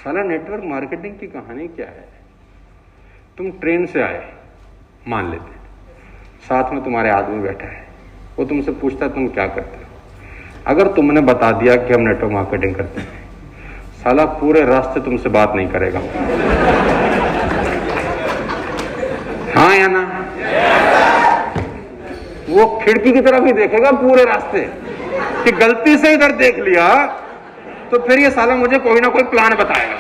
साला network marketing की कहानी क्या है? तुम ट्रेन से आए, मान लेते, साथ में तुम्हारे आदमी बैठा है, वो तुमसे पूछता है तुम क्या करते हो। अगर तुमने बता दिया कि हम नेटवर्क मार्केटिंग करते हैं, साला पूरे रास्ते तुमसे बात नहीं करेगा। हाँ या ना? वो खिड़की की तरफ ही देखेगा पूरे रास्ते कि गलती से इधर देख लिया तो फिर ये साला मुझे कोई ना कोई प्लान बताएगा।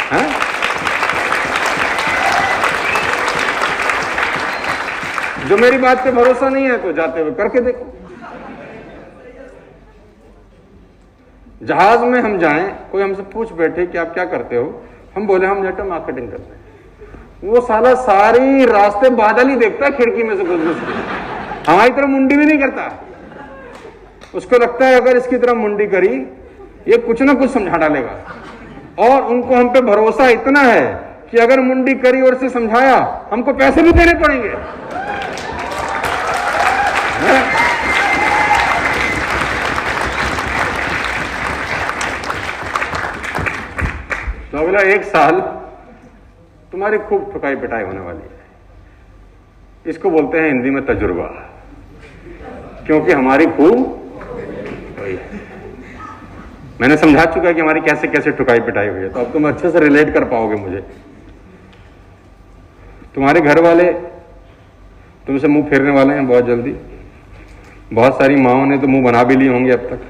हाँ? जो मेरी बात पे भरोसा नहीं है तो जाते हुए करके देखो। जहाज में हम जाएं, कोई हमसे पूछ बैठे कि आप क्या करते हो, हम बोले हम नेटवर्क मार्केटिंग करते हैं, वो साला सारी रास्ते बादल ही देखता है खिड़की में से घुस के, हमारी तरफ मुंडी भी नहीं करता। उसको लगता है अगर इसकी तरफ मुंडी करी ये कुछ ना कुछ समझा डालेगा, और उनको हम पे भरोसा इतना है कि अगर मुंडी करी और इसे समझाया हमको पैसे भी देने पड़ेंगे। तो अगला 1 साल तुम्हारी खूब ठुकाई पिटाई होने वाली है। इसको बोलते हैं हिंदी में तजुर्बा, क्योंकि हमारी खूब मैंने समझा चुका है कि हमारी कैसे कैसे ठुकाई पिटाई हुई है, तो अब तुम अच्छे से रिलेट कर पाओगे मुझे। तुम्हारे घर वाले तुमसे मुंह फेरने वाले हैं बहुत जल्दी। बहुत सारी माओं ने तो मुंह बना भी लिए होंगे अब तक,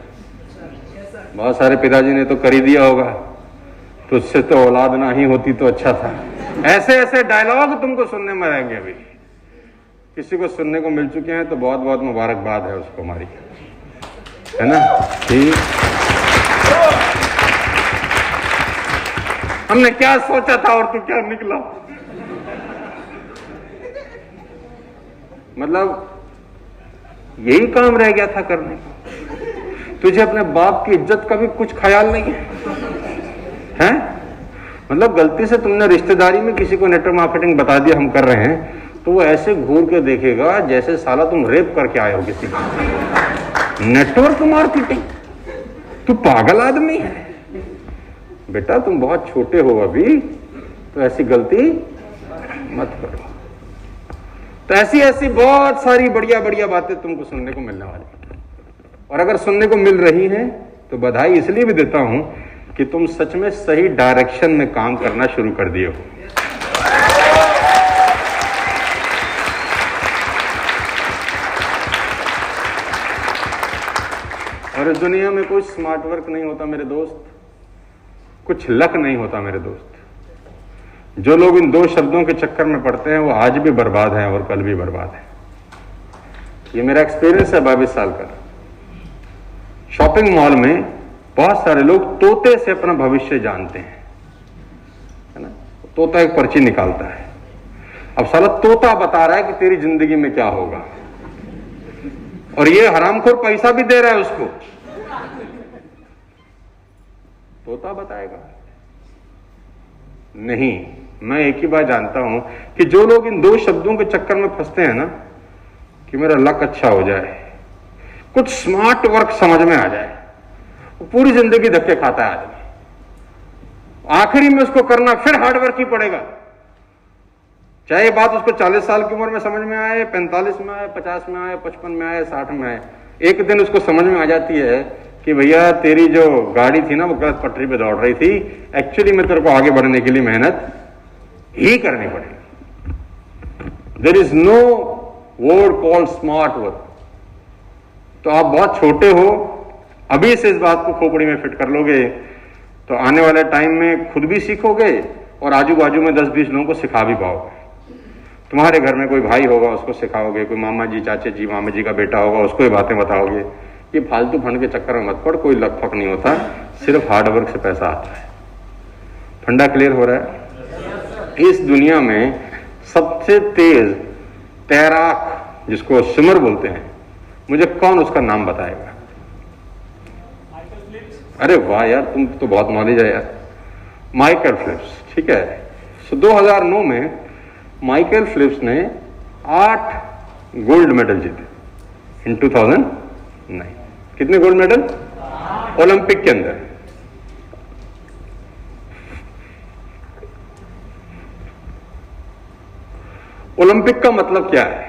बहुत सारे पिताजी ने तो कर ही दिया होगा, तो उससे तो औलाद ना ही होती तो अच्छा था। ऐसे ऐसे डायलॉग तुमको सुनने में आएंगे। अभी किसी को सुनने को मिल चुके हैं तो बहुत बहुत मुबारकबाद है उसको हमारी, है ना? ठीक, हमने क्या सोचा था और तू क्या निकला। मतलब यही काम रह गया था करने का। तुझे अपने बाप की इज्जत का भी कुछ ख्याल नहीं है? मतलब गलती से तुमने रिश्तेदारी में किसी को नेटवर्क मार्केटिंग बता दिया हम कर रहे हैं, तो वो ऐसे घूर के देखेगा जैसे साला तुम रेप करके आए हो किसी का। नेटवर्क मार्केटिंग, तू पागल आदमी है बेटा, तुम बहुत छोटे हो अभी, तो ऐसी गलती मत करो। तो ऐसी ऐसी बहुत सारी बढ़िया बढ़िया बातें तुमको सुनने को मिलने वाली, और अगर सुनने को मिल रही हैं तो बधाई इसलिए भी देता हूं कि तुम सच में सही डायरेक्शन में काम करना शुरू कर दिए हो। और इस दुनिया में कोई स्मार्ट वर्क नहीं होता मेरे दोस्त, कुछ लक नहीं होता मेरे दोस्त। जो लोग इन 2 शब्दों के चक्कर में पड़ते हैं वो आज भी बर्बाद हैं और कल भी बर्बाद हैं। ये मेरा एक्सपीरियंस है 22 साल का। शॉपिंग मॉल में बहुत सारे लोग तोते से अपना भविष्य जानते हैं, है ना? तोता एक पर्ची निकालता है, अब साला तोता बता रहा है कि तेरी जिंदगी में क्या होगा, और ये हरामखोर पैसा भी दे रहा है उसको। तोता बताएगा नहीं। मैं एक ही बात जानता हूं कि जो लोग इन 2 शब्दों के चक्कर में फंसते हैं ना, कि मेरा लक अच्छा हो जाए, कुछ स्मार्ट वर्क समझ में आ जाए, वो पूरी जिंदगी धक्के खाता है आदमी। आखिरी में उसको करना फिर हार्ड वर्क ही पड़ेगा, चाहे ये बात उसको 40 साल की उम्र में समझ में आए, 45 में आए, 50 में आए, 55 में आए, 60 में आए। एक दिन उसको समझ में आ जाती है कि भैया तेरी जो गाड़ी थी ना वो गलत पटरी पे दौड़ रही थी, एक्चुअली में तेरे को आगे बढ़ने के लिए मेहनत ही करनी पड़ेगी। There is no word called smart work. तो आप बहुत छोटे हो, अभी से इस बात को खोपड़ी में फिट कर लोगे तो आने वाले टाइम में खुद भी सीखोगे और आजू बाजू में 10-20 लोगों को सिखा भी पाओगे। तुम्हारे घर में कोई भाई होगा उसको सिखाओगे, कोई मामा जी, चाचे जी, मामा जी का बेटा होगा उसको ये बातें बताओगे। ये फालतू फंड के चक्कर में मत पड़, कोई लक फक नहीं होता, सिर्फ हार्डवर्क से पैसा आता है। फंडा क्लियर हो रहा है? इस दुनिया में सबसे तेज तैराक जिसको स्विमर बोलते हैं, मुझे कौन उसका नाम बताएगा? अरे वाह यार, तुम तो बहुत नॉलेज है यार। माइकल फिलिप्स, ठीक है। 2009 में माइकल फिलिप्स ने 8 गोल्ड मेडल जीते इन 2009। कितने गोल्ड मेडल? ओलंपिक के अंदर। ओलंपिक का मतलब क्या है?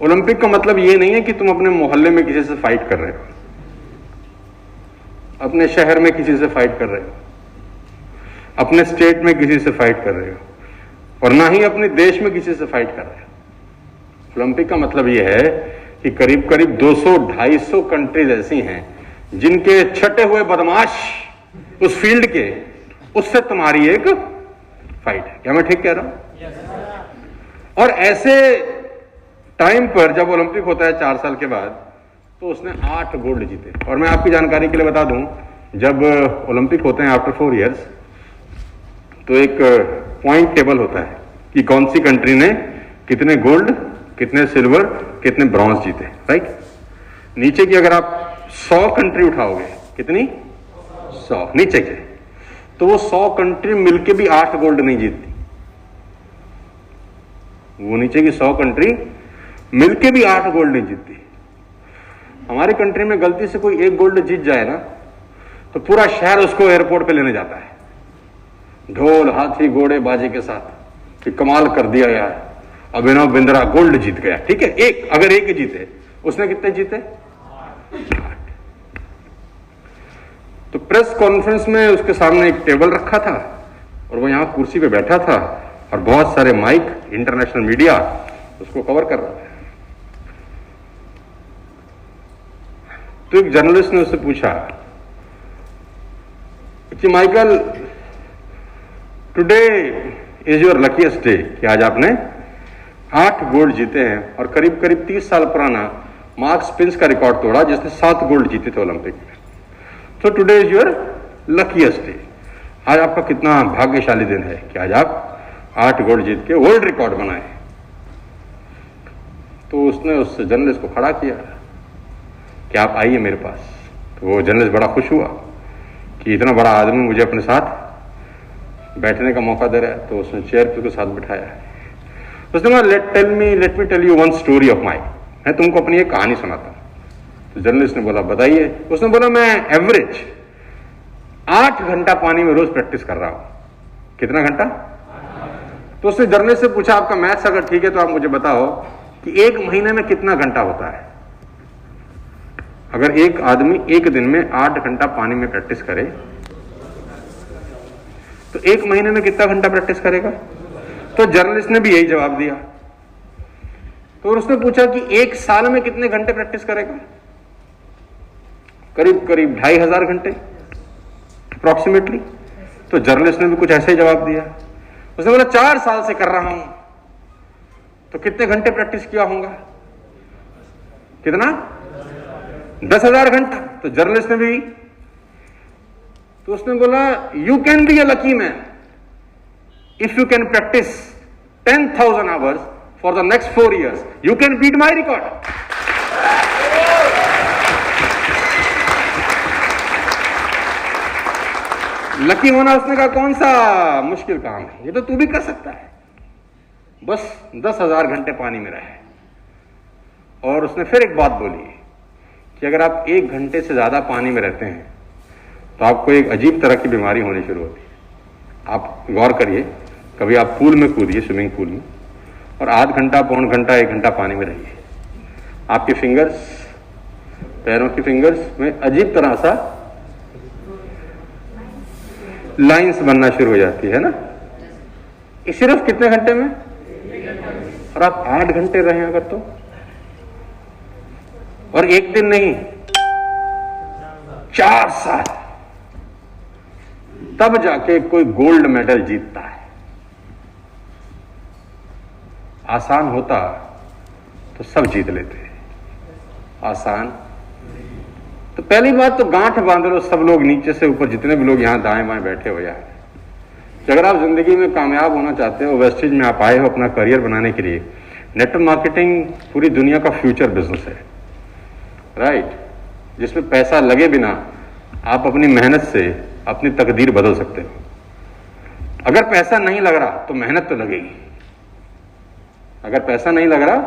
ओलंपिक का मतलब यह नहीं है कि तुम अपने मोहल्ले में किसी से फाइट कर रहे हो, अपने शहर में किसी से फाइट कर रहे हो, अपने स्टेट में किसी से फाइट कर रहे हो, और ना ही अपने देश में किसी से फाइट कर रहे हो। ओलंपिक का मतलब यह है कि करीब करीब 200-250 कंट्रीज ऐसी हैं जिनके छटे हुए बदमाश उस फील्ड के, उससे तुम्हारी एक फाइट है। क्या मैं ठीक कह रहा हूं? और ऐसे टाइम पर जब ओलंपिक होता है 4 साल के बाद, तो उसने 8 गोल्ड जीते। और मैं आपकी जानकारी के लिए बता दूं, जब ओलंपिक होते हैं आफ्टर 4 इयर्स, तो एक पॉइंट टेबल होता है कि कौन सी कंट्री ने कितने गोल्ड, कितने सिल्वर, कितने ब्रॉन्ज जीते, राइट। नीचे की अगर आप 100 कंट्री उठाओगे, कितनी? 100 नीचे के, तो वो 100 कंट्री मिलके भी 8 गोल्ड नहीं जीतती। वो नीचे की 100 कंट्री मिलके भी 8 गोल्ड नहीं जीतती। हमारी कंट्री में गलती से कोई एक गोल्ड जीत जाए ना, तो पूरा शहर उसको एयरपोर्ट पे लेने जाता है, ढोल हाथी घोड़े बाजे के साथ, कि कमाल कर दिया यार, अभिनव बिंद्रा गोल्ड जीत गया। ठीक है, अगर एक जीते, उसने कितने जीते? 8। तो प्रेस कॉन्फ्रेंस में उसके सामने एक टेबल रखा था और वो यहां कुर्सी पे बैठा था और बहुत सारे माइक, इंटरनेशनल मीडिया उसको कवर कर रहा था। तो एक जर्नलिस्ट ने उससे पूछा कि Michael, today is your luckiest day, कि आज आपने 8 गोल्ड जीते हैं और करीब करीब 30 साल पुराना मार्क स्पिंस का रिकॉर्ड तोड़ा जिसने 7 गोल्ड जीते थे ओलंपिक में। तो today is your luckiest day, आज आपका कितना भाग्यशाली दिन है कि आज आप 8 गोल्ड जीत के वर्ल्ड रिकॉर्ड बनाए। तो उसने उस जर्नलिस्ट को खड़ा किया कि आप आइए मेरे पास। तो वो जर्नलिस्ट बड़ा खुश हुआ कि इतना बड़ा आदमी मुझे अपने साथ बैठने का मौका दे रहा है। तो उसने चेयर पे उसके साथ बिठाया। उसने कहा, let me tell you one story of my, मैं तुमको अपनी एक कहानी सुनाता हूं। तो जर्नलिस्ट ने बोला, बताइए। उसने बोला, मैं एवरेज 8 घंटा पानी में रोज प्रैक्टिस कर रहा हूं। कितना घंटा? तो उसने जर्नलिस्ट से पूछा, आपका मैथ्स अगर ठीक है तो आप मुझे बताओ कि 1 महीने में कितना घंटा होता है? अगर एक आदमी एक दिन में 8 घंटा पानी में प्रैक्टिस करे तो 1 महीने में कितना घंटा प्रैक्टिस करेगा? तो जर्नलिस्ट ने भी यही जवाब दिया। तो उसने पूछा कि 1 साल में कितने घंटे प्रैक्टिस करेगा? करीब करीब 2500 घंटे अप्रोक्सीमेटली। तो जर्नलिस्ट ने भी कुछ ऐसा ही जवाब दिया। उसने बोला, 4 साल से कर रहा हूं, तो कितने घंटे प्रैक्टिस किया होगा? कितना? 10,000 घंटा। तो जर्नलिस्ट ने भी, तो उसने बोला, you can be a lucky man if you can practise 10,000 hours for the next 4 years, you can beat my record. Lucky होना, उसने कहा, कौन सा मुश्किल काम है, ये तो तू भी कर सकता है, बस 10,000 घंटे पानी में रहे। और उसने फिर एक बात बोली कि अगर आप 1 घंटे से ज्यादा पानी में रहते हैं तो आपको एक अजीब तरह की बीमारी होनी शुरू होती है। आप गौर करिए, कभी आप पूल में कूदिए, स्विमिंग पूल में, और आध घंटा, पौन घंटा, 1 घंटा पानी में रहिए। आपके फिंगर्स, पैरों की फिंगर्स में अजीब तरह सा लाइंस बनना शुरू हो जाती है ना। ये सिर्फ कितने घंटे में? और आप 8 घंटे रहे अगर तो, और 1 दिन नहीं, 4 साल, तब जाके कोई गोल्ड मेडल जीतता है। आसान होता तो सब जीत लेते हैं, आसान। तो पहली बात तो गांठ बांध लो सब लोग, नीचे से ऊपर जितने भी लोग यहां दाएं बाएं बैठे हो यार, कि अगर आप जिंदगी में कामयाब होना चाहते हो, वेस्टेज में आप आए हो अपना करियर बनाने के लिए, नेटवर्क मार्केटिंग पूरी दुनिया का फ्यूचर बिजनेस है, राइट, जिसमें पैसा लगे बिना आप अपनी मेहनत से अपनी तकदीर बदल सकते हो। अगर पैसा नहीं लग रहा तो मेहनत तो लगेगी, अगर पैसा नहीं लग रहा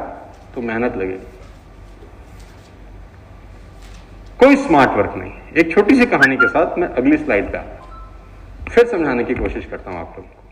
तो मेहनत लगेगी। कोई स्मार्ट वर्क नहीं। एक छोटी सी कहानी के साथ मैं अगली स्लाइड पे फिर समझाने की कोशिश करता हूं आप लोगों को।